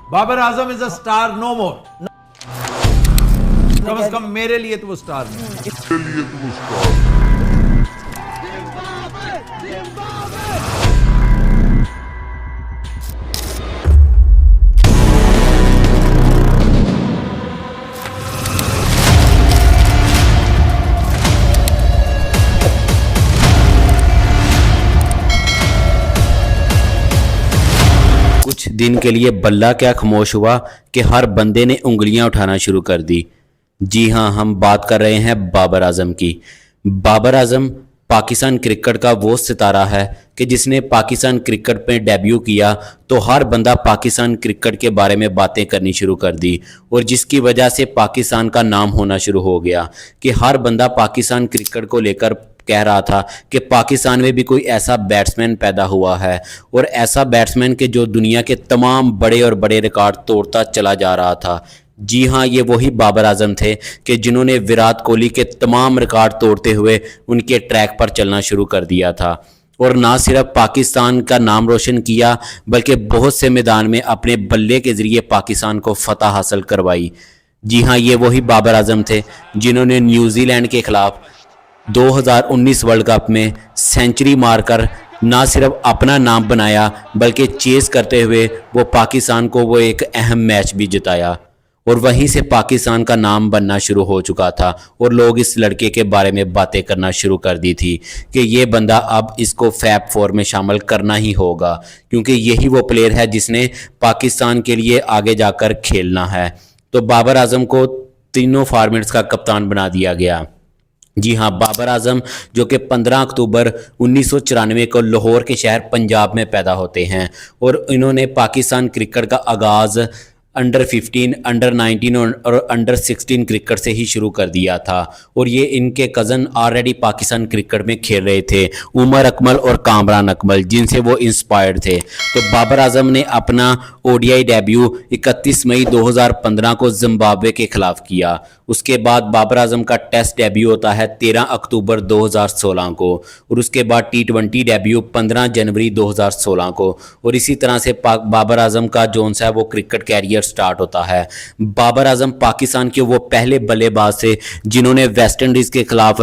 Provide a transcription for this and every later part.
Babar Azam is a star no more, कम से कम मेरे लिए तो वो स्टार नहीं। कुछ दिन के लिए बल्ला क्या खामोश हुआ कि हर बंदे ने उंगलियां उठाना शुरू कर दी। जी हाँ, हम बात कर रहे हैं बाबर आजम की। बाबर आजम पाकिस्तान क्रिकेट का वो सितारा है कि जिसने पाकिस्तान क्रिकेट में डेब्यू किया तो हर बंदा पाकिस्तान क्रिकेट के बारे में बातें करनी शुरू कर दी, और जिसकी वजह से पाकिस्तान का नाम होना शुरू हो गया कि हर बंदा पाकिस्तान क्रिकेट को लेकर कह रहा था कि पाकिस्तान में भी कोई ऐसा बैट्समैन पैदा हुआ है, और ऐसा बैट्समैन कि जो दुनिया के तमाम बड़े और बड़े रिकॉर्ड तोड़ता चला जा रहा था। जी हाँ, ये वही बाबर आजम थे कि जिन्होंने विराट कोहली के तमाम रिकॉर्ड तोड़ते हुए उनके ट्रैक पर चलना शुरू कर दिया था, और ना सिर्फ पाकिस्तान का नाम रोशन किया बल्कि बहुत से मैदान में अपने बल्ले के ज़रिए पाकिस्तान को फतह हासिल करवाई। जी हाँ, ये वही बाबर आजम थे जिन्होंने न्यूजीलैंड के खिलाफ 2019 वर्ल्ड कप में सेंचुरी मारकर ना सिर्फ अपना नाम बनाया बल्कि चेस करते हुए वो पाकिस्तान को वो एक अहम मैच भी जिताया, और वहीं से पाकिस्तान का नाम बनना शुरू हो चुका था, और लोग इस लड़के के बारे में बातें करना शुरू कर दी थी कि ये बंदा अब इसको फैब फोर में शामिल करना ही होगा, क्योंकि यही वो प्लेयर है जिसने पाकिस्तान के लिए आगे जाकर खेलना है। तो बाबर आजम को तीनों फॉर्मेट्स का कप्तान बना दिया गया। जी हाँ, बाबर आजम जो कि 15 अक्टूबर 1994 को लाहौर के शहर पंजाब में पैदा होते हैं, और इन्होंने पाकिस्तान क्रिकेट का आगाज़ अंडर 15, अंडर 19 और अंडर 16 क्रिकेट से ही शुरू कर दिया था, और ये इनके कज़न ऑलरेडी पाकिस्तान क्रिकेट में खेल रहे थे, उमर अकमल और कामरान अकमल, जिनसे वो इंस्पायर्ड थे। तो बाबर आजम ने अपना ओडीआई डेब्यू 31 मई 2015 को जिम्बाब्वे के खिलाफ किया। उसके बाद बाबर आजम का टेस्ट डेब्यू होता है 13 अक्टूबर 2016 को, और उसके बाद T20 डेब्यू 15 जनवरी 2016 को, और इसी तरह से बाबर आजम का जोन सा है वो क्रिकेट कैरियर स्टार्ट होता है। बाबर आजम पाकिस्तान के वो पहले बल्लेबाज थे जिन्होंने वेस्ट इंडीज़ के खिलाफ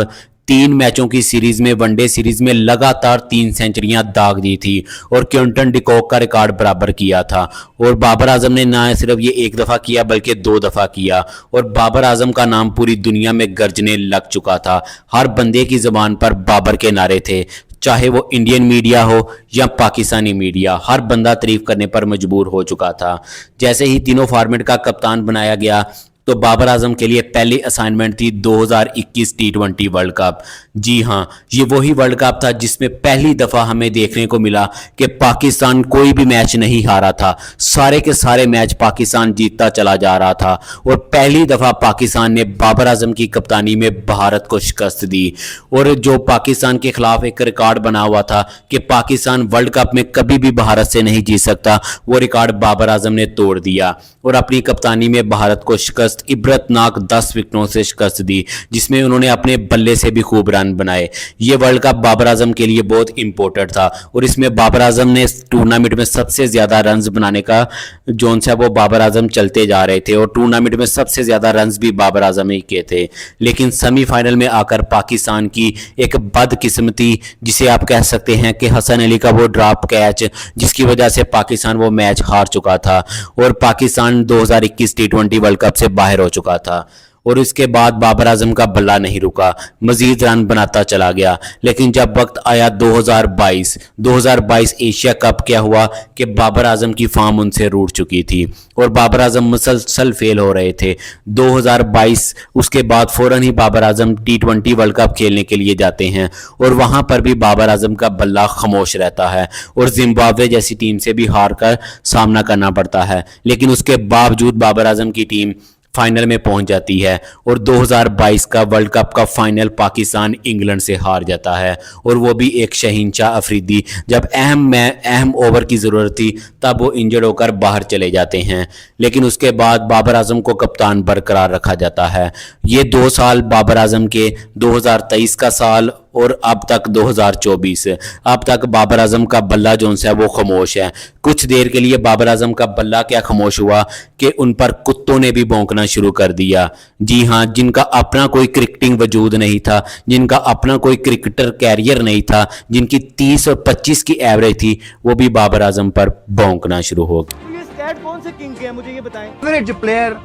3 मैचों की सीरीज में, वनडे सीरीज में लगातार 3 सेंचुरियां दाग दी थी और क्विंटन डिकॉक का रिकॉर्ड बराबर किया था। और बाबर आजम ने ना सिर्फ ये एक दफ़ा किया बल्कि 2 दफ़ा किया, और बाबर आजम का नाम पूरी दुनिया में गरजने लग चुका था। हर बंदे की ज़बान पर बाबर के नारे थे, चाहे वो इंडियन मीडिया हो या पाकिस्तानी मीडिया, हर बंदा तारीफ करने पर मजबूर हो चुका था। जैसे ही तीनों फॉर्मेट का कप्तान बनाया गया तो बाबर आजम के लिए पहली असाइनमेंट थी 2021 T20 वर्ल्ड कप। जी हाँ, ये वही वर्ल्ड कप था जिसमें पहली दफ़ा हमें देखने को मिला कि पाकिस्तान कोई भी मैच नहीं हारा था, सारे के सारे मैच पाकिस्तान जीतता चला जा रहा था, और पहली दफ़ा पाकिस्तान ने बाबर आजम की कप्तानी में भारत को शिकस्त दी। और जो पाकिस्तान के खिलाफ एक रिकॉर्ड बना हुआ था कि पाकिस्तान वर्ल्ड कप में कभी भी भारत से नहीं जीत सकता, वो रिकॉर्ड बाबर आजम ने तोड़ दिया और अपनी कप्तानी में भारत को शिकस्त इबरतनाक 10 विकेटों से शिकस्त दी, जिसमें उन्होंने अपने बल्ले से भी खूब रन बनाए। ये वर्ल्ड कप बाबर आजम के लिए बहुत इंपॉर्टेंट था, और इसमें बाबर आजम ने टूर्नामेंट में सबसे ज़्यादा रन्स बनाने का जोन से वो बाबर आजम चलते जा रहे थे, और टूर्नामेंट में सबसे ज़्यादा रन्स भी बाबर आजम ही के थे। लेकिन सेमीफाइनल में आकर पाकिस्तान की एक बदकिस्मती, जिसे आप कह सकते हैं कि हसन अली का वो ड्रॉप कैच, जिसकी वजह से पाकिस्तान वो मैच हार चुका था, और पाकिस्तान 2021 T20 वर्ल्ड कप से बाहर हो चुका था। और इसके बाद बाबर आजम का बल्ला नहीं रुका, मजीद रन बनाता चला गया। लेकिन जब वक्त आया 2022 एशिया कप, क्या हुआ कि बाबर आजम की फॉर्म उनसे रूठ चुकी थी और बाबर आजम मुसलसल फेल हो रहे थे। 2022 उसके बाद फ़ौरन ही Babar Azam T20 world cup खेलने के लिए जाते हैं, और वहाँ पर भी बाबर आजम का बल्ला खामोश रहता है और जिम्बाब्वे जैसी टीम से भी हार कर सामना करना पड़ता है। लेकिन उसके बावजूद बाबर आजम की टीम फाइनल में पहुंच जाती है, और 2022 का वर्ल्ड कप का फाइनल पाकिस्तान इंग्लैंड से हार जाता है, और वो भी एक शहीनशाह अफरीदी, जब अहम ओवर की ज़रूरत थी तब वो इंजर्ड होकर बाहर चले जाते हैं। लेकिन उसके बाद बाबर आजम को कप्तान बरकरार रखा जाता है। ये 2 साल बाबर आजम के 2023 का साल और अब तक 2024, अब तक बाबर आजम का बल्ला जो है वो खामोश है। कुछ देर के लिए बाबर आजम का बल्ला क्या खामोश हुआ कि उन पर कुत्तों ने भी भौंकना शुरू कर दिया। जी हाँ, जिनका अपना कोई क्रिकेटिंग वजूद नहीं था, जिनका अपना कोई क्रिकेटर कैरियर नहीं था, जिनकी 30 और 25 की एवरेज थी, वो भी बाबर आजम पर भौंकना शुरू हो गए। तो ये स्टैट कौन से किंग के हैं, मुझे ये बताएं। एवरेज प्लेयर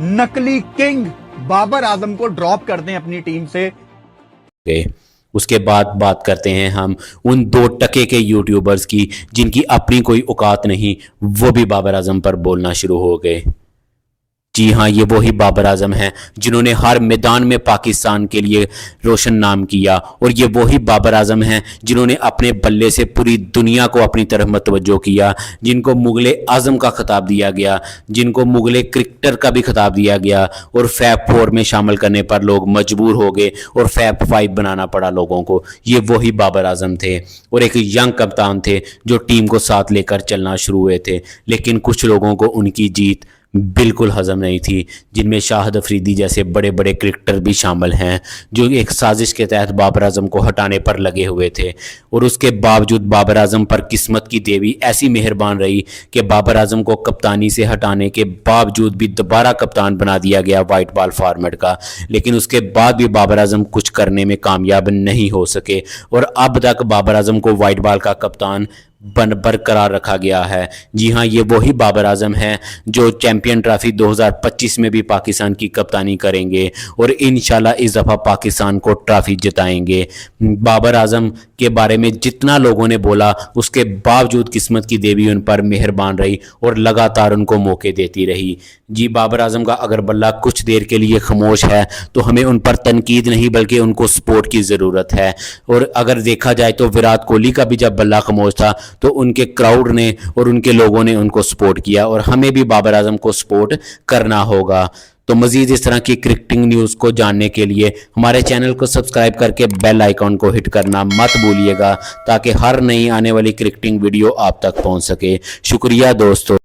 नकली किंग बाबर आजम को ड्रॉप कर दें अपनी टीम से। उसके बाद बात करते हैं हम उन 2 टके के यूट्यूबर्स की जिनकी अपनी कोई औकात नहीं, वो भी बाबर आजम पर बोलना शुरू हो गए। जी हाँ, ये वही बाबर आजम हैं जिन्होंने हर मैदान में पाकिस्तान के लिए रोशन नाम किया, और ये वही बाबर आजम हैं जिन्होंने अपने बल्ले से पूरी दुनिया को अपनी तरफ मतवज्जो किया, जिनको मुगले आजम का खिताब दिया गया, जिनको मुगले क्रिकेटर का भी खिताब दिया गया, और फैब 4 में शामिल करने पर लोग मजबूर हो गए और फैब 5 बनाना पड़ा लोगों को। ये वही बाबर आजम थे और एक यंग कप्तान थे जो टीम को साथ लेकर चलना शुरू हुए थे, लेकिन कुछ लोगों को उनकी जीत बिल्कुल हजम नहीं थी, जिनमें शाहिद अफरीदी जैसे बड़े बड़े क्रिकेटर भी शामिल हैं जो एक साजिश के तहत बाबर आजम को हटाने पर लगे हुए थे। और उसके बावजूद बाबर आजम पर किस्मत की देवी ऐसी मेहरबान रही कि बाबर आजम को कप्तानी से हटाने के बावजूद भी दोबारा कप्तान बना दिया गया वाइट बॉल फॉर्मेट का, लेकिन उसके बाद भी बाबर आजम कुछ करने में कामयाब नहीं हो सके, और अब तक बाबर आजम को वाइट बॉल का कप्तान बरकरार रखा गया है। जी हाँ, ये वही बाबर आजम हैं जो चैंपियन ट्रॉफी 2025 में भी पाकिस्तान की कप्तानी करेंगे और इंशाल्लाह इस दफ़ा पाकिस्तान को ट्रॉफी जिताएंगे। बाबर आजम के बारे में जितना लोगों ने बोला, उसके बावजूद किस्मत की देवी उन पर मेहरबान रही और लगातार उनको मौके देती रही। जी, बाबर आजम का अगर बल्ला कुछ देर के लिए खामोश है तो हमें उन पर तनकीद नहीं बल्कि उनको सपोर्ट की ज़रूरत है। और अगर देखा जाए तो विराट कोहली का भी जब बल्ला खामोश था तो उनके क्राउड ने और उनके लोगों ने उनको सपोर्ट किया, और हमें भी बाबर आजम को सपोर्ट करना होगा। तो मज़ीद इस तरह की क्रिकेटिंग न्यूज़ को जानने के लिए हमारे चैनल को सब्सक्राइब करके बेल आइकॉन को हिट करना मत भूलिएगा, ताकि हर नई आने वाली क्रिकेटिंग वीडियो आप तक पहुंच सके। शुक्रिया दोस्तों।